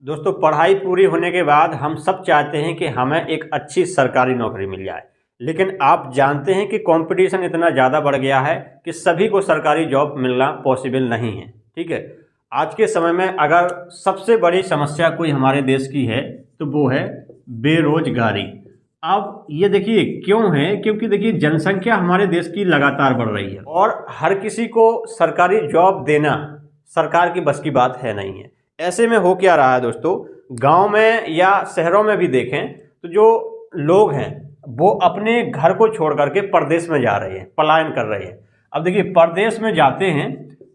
दोस्तों, पढ़ाई पूरी होने के बाद हम सब चाहते हैं कि हमें एक अच्छी सरकारी नौकरी मिल जाए। लेकिन आप जानते हैं कि कंपटीशन इतना ज़्यादा बढ़ गया है कि सभी को सरकारी जॉब मिलना पॉसिबल नहीं है। ठीक है, आज के समय में अगर सबसे बड़ी समस्या कोई हमारे देश की है तो वो है बेरोजगारी। अब ये देखिए क्यों है, क्योंकि देखिए जनसंख्या हमारे देश की लगातार बढ़ रही है और हर किसी को सरकारी जॉब देना सरकार की बस की बात है नहीं है। ऐसे में हो क्या रहा है दोस्तों, गांव में या शहरों में भी देखें तो जो लोग हैं वो अपने घर को छोड़ करके परदेश में जा रहे हैं, पलायन कर रहे हैं। अब देखिए परदेश में जाते हैं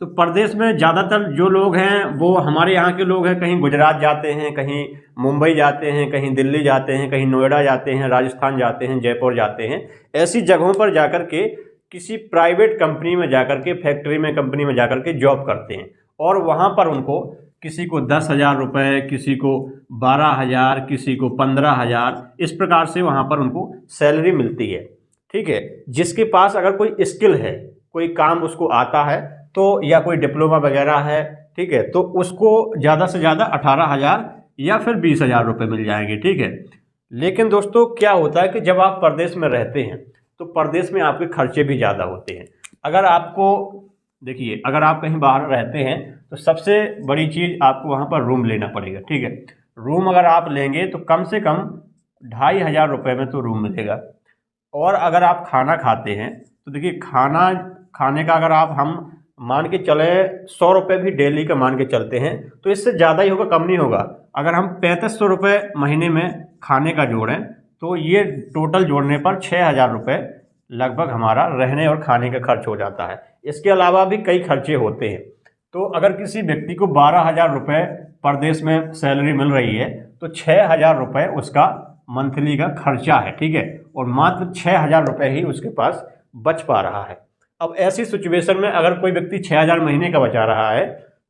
तो परदेश में ज़्यादातर जो लोग हैं वो हमारे यहाँ के लोग हैं, कहीं गुजरात जाते हैं, कहीं मुंबई जाते हैं, कहीं दिल्ली जाते हैं, कहीं नोएडा जाते हैं, राजस्थान जाते हैं, जयपुर जाते हैं। ऐसी जगहों पर जाकर के किसी प्राइवेट कंपनी में जाकर के, फैक्ट्री में, कंपनी में जाकर के जॉब करते हैं और वहाँ पर उनको किसी को 10,000 रुपये, किसी को 12,000, किसी को 15,000, इस प्रकार से वहाँ पर उनको सैलरी मिलती है। ठीक है, जिसके पास अगर कोई स्किल है, कोई काम उसको आता है तो, या कोई डिप्लोमा वगैरह है, ठीक है, तो उसको ज़्यादा से ज़्यादा 18,000 या फिर 20,000 रुपये मिल जाएंगे। ठीक है, लेकिन दोस्तों क्या होता है कि जब आप परदेश में रहते हैं तो परदेश में आपके खर्चे भी ज़्यादा होते हैं। अगर आपको देखिए, अगर आप कहीं बाहर रहते हैं तो सबसे बड़ी चीज़ आपको वहाँ पर रूम लेना पड़ेगा। ठीक है, रूम अगर आप लेंगे तो कम से कम 2,500 रुपये में तो रूम मिलेगा। और अगर आप खाना खाते हैं तो देखिए खाना खाने का अगर आप हम मान के चले 100 रुपये भी डेली का मान के चलते हैं तो इससे ज़्यादा ही होगा, कम नहीं होगा। अगर हम 3500 रुपये महीने में खाने का जोड़ें तो ये टोटल जोड़ने पर 6,000 रुपये लगभग हमारा रहने और खाने का खर्च हो जाता है। इसके अलावा भी कई खर्चे होते हैं। तो अगर किसी व्यक्ति को 12,000 रुपये परदेश में सैलरी मिल रही है तो 6,000 रुपये उसका मंथली का खर्चा है। ठीक है, और मात्र 6,000 रुपये ही उसके पास बच पा रहा है। अब ऐसी सिचुएशन में अगर कोई व्यक्ति 6,000 महीने का बचा रहा है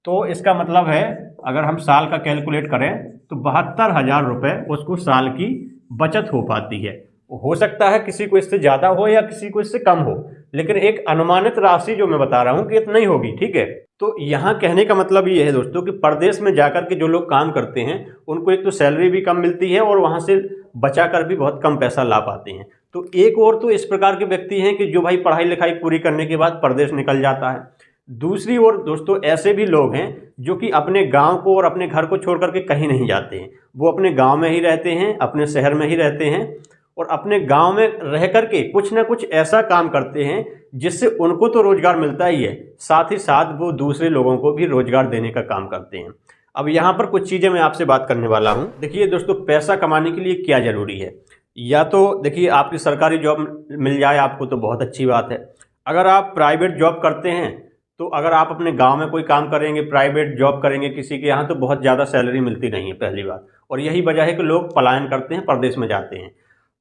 तो इसका मतलब है अगर हम साल का कैलकुलेट करें तो 72,000 रुपये उसको साल की बचत हो पाती है। हो सकता है किसी को इससे ज़्यादा हो या किसी को इससे कम हो, लेकिन एक अनुमानित राशि जो मैं बता रहा हूँ कि इतना ही होगी। ठीक है, तो यहाँ कहने का मतलब ये है दोस्तों कि परदेश में जाकर के जो लोग काम करते हैं उनको एक तो सैलरी भी कम मिलती है और वहाँ से बचा कर भी बहुत कम पैसा ला पाते हैं। तो एक और तो इस प्रकार के व्यक्ति हैं कि जो भाई पढ़ाई लिखाई पूरी करने के बाद परदेश निकल जाता है। दूसरी ओर दोस्तों ऐसे भी लोग हैं जो कि अपने गांव को और अपने घर को छोड़ करके कहीं नहीं जाते हैं, वो अपने गांव में ही रहते हैं, अपने शहर में ही रहते हैं और अपने गांव में रह करके कुछ ना कुछ ऐसा काम करते हैं जिससे उनको तो रोजगार मिलता ही है, साथ ही साथ वो दूसरे लोगों को भी रोजगार देने का काम करते हैं। अब यहाँ पर कुछ चीज़ें मैं आपसे बात करने वाला हूँ। देखिए दोस्तों, पैसा कमाने के लिए क्या ज़रूरी है, या तो देखिए आपकी सरकारी जॉब मिल जाए आपको तो बहुत अच्छी बात है। अगर आप प्राइवेट जॉब करते हैं तो अगर आप अपने गांव में कोई काम करेंगे, प्राइवेट जॉब करेंगे किसी के यहाँ, तो बहुत ज़्यादा सैलरी मिलती नहीं है, पहली बात। और यही वजह है कि लोग पलायन करते हैं, परदेश में जाते हैं।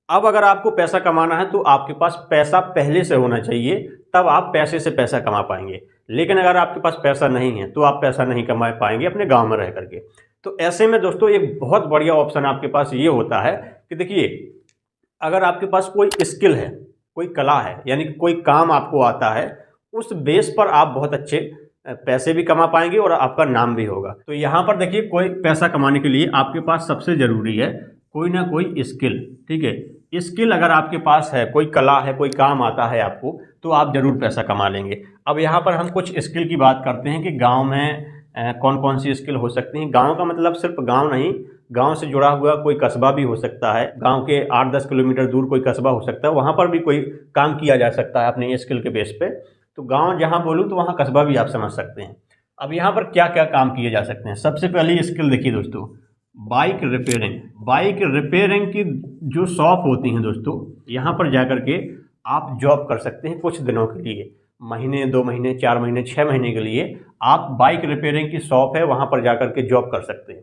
अब अगर आपको पैसा कमाना है तो आपके पास पैसा पहले से होना चाहिए, तब आप पैसे से पैसा कमा पाएंगे। लेकिन अगर आपके पास पैसा नहीं है तो आप पैसा नहीं कमा पाएंगे अपने गांव में रह करके। तो ऐसे में दोस्तों एक बहुत बढ़िया ऑप्शन आपके पास ये होता है कि देखिए अगर आपके पास कोई स्किल है, कोई कला है, यानी कि कोई काम आपको आता है, उस बेस पर आप बहुत अच्छे पैसे भी कमा पाएंगे और आपका नाम भी होगा। तो यहाँ पर देखिए कोई पैसा कमाने के लिए आपके पास सबसे ज़रूरी है कोई ना कोई स्किल। ठीक है, स्किल अगर आपके पास है, कोई कला है, कोई काम आता है आपको, तो आप ज़रूर पैसा कमा लेंगे। अब यहाँ पर हम कुछ स्किल की बात करते हैं कि गांव में कौन कौन सी स्किल हो सकती हैं। गांव का मतलब सिर्फ गांव नहीं, गांव से जुड़ा हुआ कोई कस्बा भी हो सकता है, गांव के 8-10 किलोमीटर दूर कोई कस्बा हो सकता है, वहाँ पर भी कोई काम किया जा सकता है अपने स्किल के बेस पे। तो गांव जहाँ बोलूँ तो वहाँ कस्बा भी आप समझ सकते हैं। अब यहाँ पर क्या क्या काम किए जा सकते हैं। सबसे पहली स्किल देखिए दोस्तों, बाइक रिपेयरिंग। बाइक रिपेयरिंग की जो शॉप होती हैं दोस्तों, यहाँ पर जा कर के आप जॉब कर सकते हैं कुछ दिनों के लिए, महीने, 2 महीने, 4 महीने, 6 महीने के लिए आप बाइक रिपेयरिंग की शॉप है वहाँ पर जा कर के जॉब कर सकते हैं।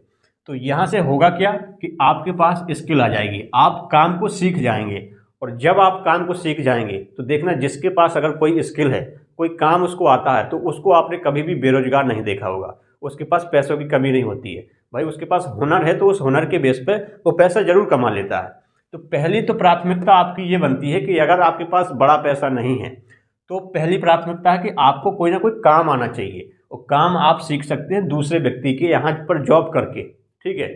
तो यहाँ से होगा क्या कि आपके पास स्किल आ जाएगी, आप काम को सीख जाएंगे। और जब आप काम को सीख जाएंगे तो देखना जिसके पास अगर कोई स्किल है, कोई काम उसको आता है, तो उसको आपने कभी भी बेरोजगार नहीं देखा होगा। उसके पास पैसों की कमी नहीं होती है भाई, उसके पास हुनर है तो उस हुनर के बेस पे वो पैसा जरूर कमा लेता है। तो पहली तो प्राथमिकता आपकी ये बनती है कि अगर आपके पास बड़ा पैसा नहीं है तो पहली प्राथमिकता है कि आपको कोई ना कोई काम आना चाहिए, और काम आप सीख सकते हैं दूसरे व्यक्ति के यहाँ पर जॉब करके। ठीक है।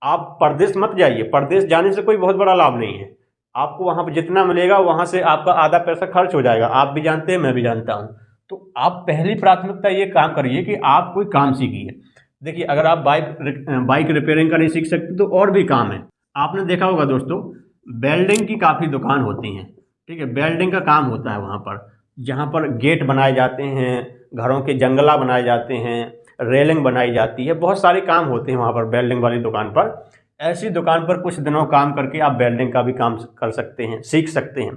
आप परदेश मत जाइए, परदेश जाने से कोई बहुत बड़ा लाभ नहीं है। आपको वहाँ पर जितना मिलेगा वहाँ से आपका आधा पैसा खर्च हो जाएगा, आप भी जानते हैं, मैं भी जानता हूँ। तो आप पहली प्राथमिकता ये काम करिए कि आप कोई काम सीखिए। देखिए, अगर आप बाइक रिपेयरिंग का नहीं सीख सकते तो और भी काम है। आपने देखा होगा दोस्तों, वेल्डिंग की काफ़ी दुकान होती हैं, ठीक है। वेल्डिंग का काम होता है वहाँ पर, जहाँ पर गेट बनाए जाते हैं, घरों के जंगला बनाए जाते हैं, रेलिंग बनाई जाती है, बहुत सारे काम होते हैं वहाँ पर वेल्डिंग वाली दुकान पर। ऐसी दुकान पर कुछ दिनों काम करके आप वेल्डिंग का भी काम कर सकते हैं, सीख सकते हैं।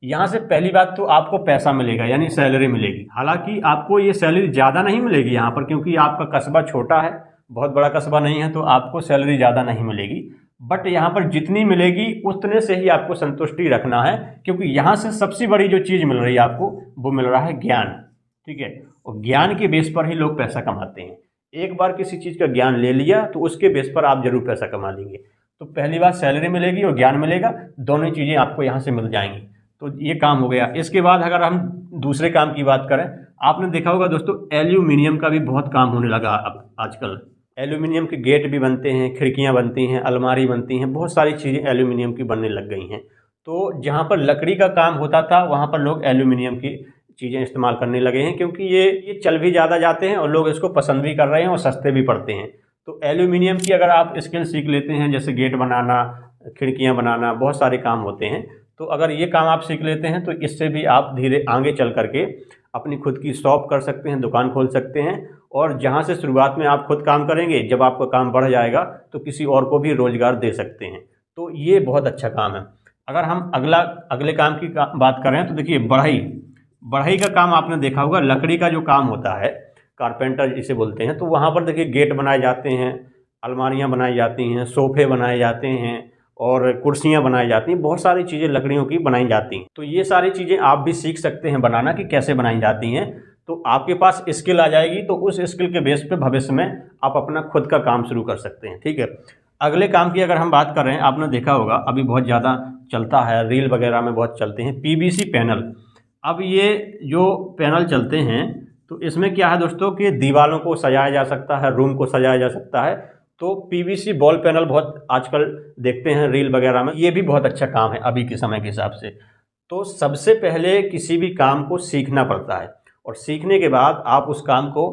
यहाँ से पहली बात तो आपको पैसा मिलेगा, यानी सैलरी मिलेगी। हालांकि आपको ये सैलरी ज़्यादा नहीं मिलेगी यहाँ पर, क्योंकि आपका कस्बा छोटा है, बहुत बड़ा कस्बा नहीं है, तो आपको सैलरी ज़्यादा नहीं मिलेगी। बट यहाँ पर जितनी मिलेगी उतने से ही आपको संतुष्टि रखना है, क्योंकि यहाँ से सबसे बड़ी जो चीज़ मिल रही है आपको, वो मिल रहा है ज्ञान, ठीक है। और ज्ञान के बेस पर ही लोग पैसा कमाते हैं। एक बार किसी चीज़ का ज्ञान ले लिया तो उसके बेस पर आप जरूर पैसा कमा लेंगे। तो पहली बात सैलरी मिलेगी और ज्ञान मिलेगा, दोनों चीज़ें आपको यहाँ से मिल जाएंगी। तो ये काम हो गया। इसके बाद अगर हम दूसरे काम की बात करें, आपने देखा होगा दोस्तों, एल्यूमिनियम का भी बहुत काम होने लगा अब आजकल। एल्यूमिनियम के गेट भी बनते हैं, खिड़कियाँ बनती हैं, अलमारी बनती हैं, बहुत सारी चीज़ें एल्यूमिनियम की बनने लग गई हैं। तो जहाँ पर लकड़ी का काम होता था वहाँ पर लोग एल्यूमिनियम की चीज़ें इस्तेमाल करने लगे हैं, क्योंकि ये चल भी ज़्यादा जाते हैं और लोग इसको पसंद भी कर रहे हैं और सस्ते भी पड़ते हैं। तो एल्यूमिनियम की अगर आप स्किल सीख लेते हैं, जैसे गेट बनाना, खिड़कियाँ बनाना, बहुत सारे काम होते हैं, तो अगर ये काम आप सीख लेते हैं तो इससे भी आप धीरे आगे चल करके अपनी खुद की शॉप कर सकते हैं, दुकान खोल सकते हैं। और जहाँ से शुरुआत में आप खुद काम करेंगे, जब आपका काम बढ़ जाएगा तो किसी और को भी रोज़गार दे सकते हैं। तो ये बहुत अच्छा काम है। अगर हम अगले काम की बात करें तो देखिए, बढ़ई का काम आपने देखा होगा, लकड़ी का जो काम होता है, कारपेंटर जिसे बोलते हैं, तो वहाँ पर देखिए गेट बनाए जाते हैं, अलमारियाँ बनाई जाती हैं, सोफ़े बनाए जाते हैं और कुर्सियाँ बनाई जाती हैं, बहुत सारी चीज़ें लकड़ियों की बनाई जाती हैं। तो ये सारी चीज़ें आप भी सीख सकते हैं बनाना, कि कैसे बनाई जाती हैं। तो आपके पास स्किल आ जाएगी, तो उस स्किल के बेस पे भविष्य में आप अपना खुद का काम शुरू कर सकते हैं, ठीक है। अगले काम की अगर हम बात कर रहे हैं, आपने देखा होगा अभी बहुत ज़्यादा चलता है, रील वगैरह में बहुत चलते हैं, पीवीसी पैनल। अब ये जो पैनल चलते हैं, तो इसमें क्या है दोस्तों कि दीवारों को सजाया जा सकता है, रूम को सजाया जा सकता है। तो पीवीसी बॉल पैनल बहुत आजकल देखते हैं रील वगैरह में, ये भी बहुत अच्छा काम है अभी के समय के हिसाब से। तो सबसे पहले किसी भी काम को सीखना पड़ता है, और सीखने के बाद आप उस काम को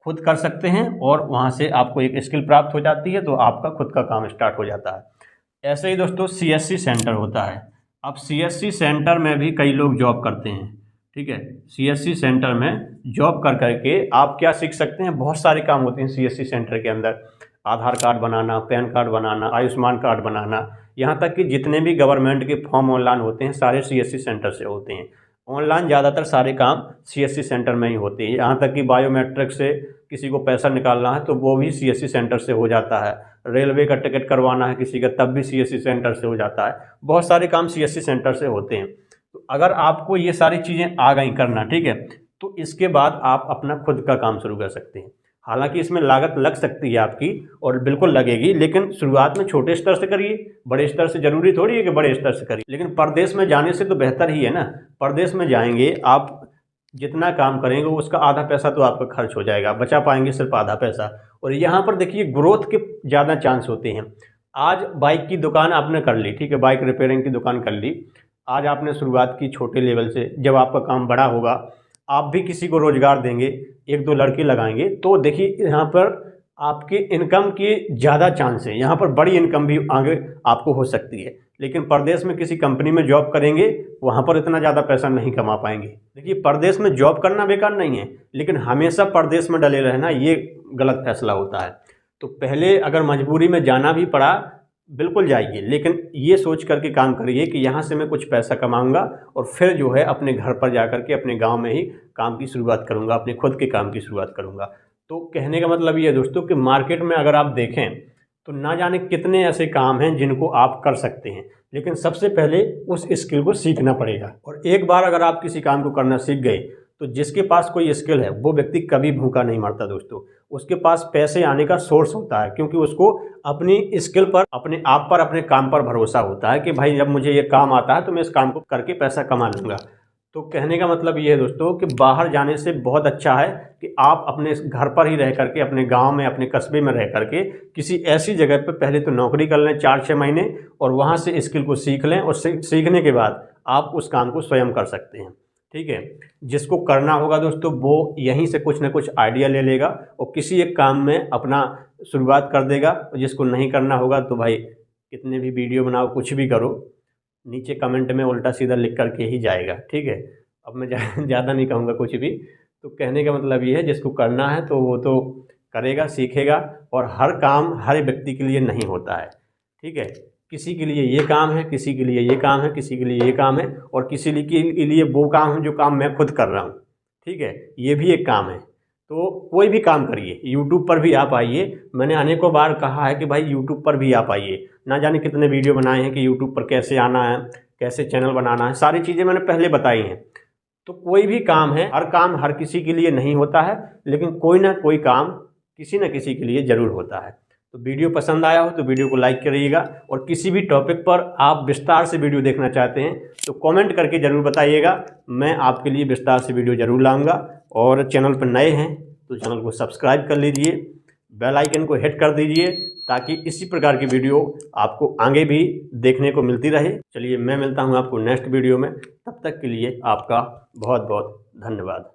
खुद कर सकते हैं और वहाँ से आपको एक स्किल प्राप्त हो जाती है, तो आपका खुद का काम स्टार्ट हो जाता है। ऐसे ही दोस्तों सीएससी सेंटर होता है। अब सीएससी सेंटर में भी कई लोग जॉब करते हैं, ठीक है। सीएससी सेंटर में जॉब कर करके आप क्या सीख सकते हैं, बहुत सारे काम होते हैं सीएससी सेंटर के अंदर। आधार कार्ड बनाना, पैन कार्ड बनाना, आयुष्मान कार्ड बनाना, यहाँ तक कि जितने भी गवर्नमेंट के फॉर्म ऑनलाइन होते हैं सारे सीएससी सेंटर से होते हैं। ऑनलाइन ज़्यादातर सारे काम सीएससी सेंटर में ही होते हैं। यहाँ तक कि बायोमेट्रिक से किसी को पैसा निकालना है तो वो भी सीएससी सेंटर से हो जाता है। रेलवे का टिकट करवाना है किसी का, तब भी सीएससी सेंटर से हो जाता है। बहुत सारे काम सीएससी सेंटर से होते हैं। तो अगर आपको ये सारी चीज़ें आ गई करना, ठीक है, तो इसके बाद आप अपना खुद का काम शुरू कर सकते हैं। हालांकि इसमें लागत लग सकती है आपकी, और बिल्कुल लगेगी, लेकिन शुरुआत में छोटे स्तर से करिए, बड़े स्तर से जरूरी थोड़ी है कि बड़े स्तर से करिए। लेकिन परदेश में जाने से तो बेहतर ही है ना। परदेश में जाएंगे आप, जितना काम करेंगे उसका आधा पैसा तो आपका खर्च हो जाएगा, बचा पाएंगे सिर्फ आधा पैसा। और यहाँ पर देखिए ग्रोथ के ज़्यादा चांस होते हैं। आज बाइक की दुकान आपने कर ली, ठीक है, बाइक रिपेयरिंग की दुकान कर ली। आज आपने शुरुआत की छोटे लेवल से, जब आपका काम बड़ा होगा आप भी किसी को रोज़गार देंगे, एक दो लड़के लगाएंगे, तो देखिए यहाँ पर आपके इनकम के ज़्यादा चांस है। यहाँ पर बड़ी इनकम भी आगे आपको हो सकती है। लेकिन परदेश में किसी कंपनी में जॉब करेंगे, वहाँ पर इतना ज़्यादा पैसा नहीं कमा पाएंगे। देखिए परदेश में जॉब करना बेकार नहीं है, लेकिन हमेशा परदेश में डले रहना ये गलत फैसला होता है। तो पहले अगर मजबूरी में जाना भी पड़ा, बिल्कुल जाइए, लेकिन ये सोच करके काम करिए कि यहाँ से मैं कुछ पैसा कमाऊंगा और फिर जो है अपने घर पर जा कर के अपने गांव में ही काम की शुरुआत करूंगा, अपने खुद के काम की शुरुआत करूंगा। तो कहने का मतलब ये है दोस्तों कि मार्केट में अगर आप देखें तो ना जाने कितने ऐसे काम हैं जिनको आप कर सकते हैं, लेकिन सबसे पहले उस स्किल को सीखना पड़ेगा। और एक बार अगर आप किसी काम को करना सीख गए तो जिसके पास कोई स्किल है वो व्यक्ति कभी भूखा नहीं मरता दोस्तों। उसके पास पैसे आने का सोर्स होता है, क्योंकि उसको अपनी स्किल पर, अपने आप पर, अपने काम पर भरोसा होता है कि भाई जब मुझे ये काम आता है तो मैं इस काम को करके पैसा कमा लूँगा। तो कहने का मतलब ये है दोस्तों कि बाहर जाने से बहुत अच्छा है कि आप अपने घर पर ही रह करके, अपने गांव में, अपने कस्बे में रह करके किसी ऐसी जगह पर पहले तो नौकरी कर लें 4-6 महीने, और वहां से स्किल को सीख लें, और सीखने के बाद आप उस काम को स्वयं कर सकते हैं। ठीक है, जिसको करना होगा दोस्तों वो यहीं से कुछ ना कुछ आइडिया ले लेगा और किसी एक काम में अपना शुरुआत कर देगा। और जिसको नहीं करना होगा तो भाई कितने भी वीडियो बनाओ, कुछ भी करो, नीचे कमेंट में उल्टा सीधा लिख करके ही जाएगा। ठीक है, अब मैं ज़्यादा नहीं कहूँगा कुछ भी। तो कहने का मतलब ये है, जिसको करना है तो वो तो करेगा, सीखेगा। और हर काम हर व्यक्ति के लिए नहीं होता है। ठीक है, किसी के लिए ये काम है, किसी के लिए ये काम है, किसी के लिए ये काम है, और किसी के लिए वो काम है जो काम मैं खुद कर रहा हूँ। ठीक है, ये भी एक काम है। तो कोई भी काम करिए, यूट्यूब पर भी आप आइए। मैंने अनेकों बार कहा है कि भाई यूट्यूब पर भी आप आइए। ना जाने कितने वीडियो बनाए हैं कि यूट्यूब पर कैसे आना है, कैसे चैनल बनाना है, सारी चीज़ें मैंने पहले बताई हैं। तो कोई भी काम है, हर काम हर किसी के लिए नहीं होता है, लेकिन कोई ना कोई काम किसी न किसी के लिए ज़रूर होता है। तो वीडियो पसंद आया हो तो वीडियो को लाइक करिएगा, और किसी भी टॉपिक पर आप विस्तार से वीडियो देखना चाहते हैं तो कमेंट करके ज़रूर बताइएगा। मैं आपके लिए विस्तार से वीडियो ज़रूर लाऊंगा। और चैनल पर नए हैं तो चैनल को सब्सक्राइब कर लीजिए, बेल आइकन को हिट कर दीजिए, ताकि इसी प्रकार की वीडियो आपको आगे भी देखने को मिलती रहे। चलिए, मैं मिलता हूँ आपको नेक्स्ट वीडियो में। तब तक के लिए आपका बहुत बहुत धन्यवाद।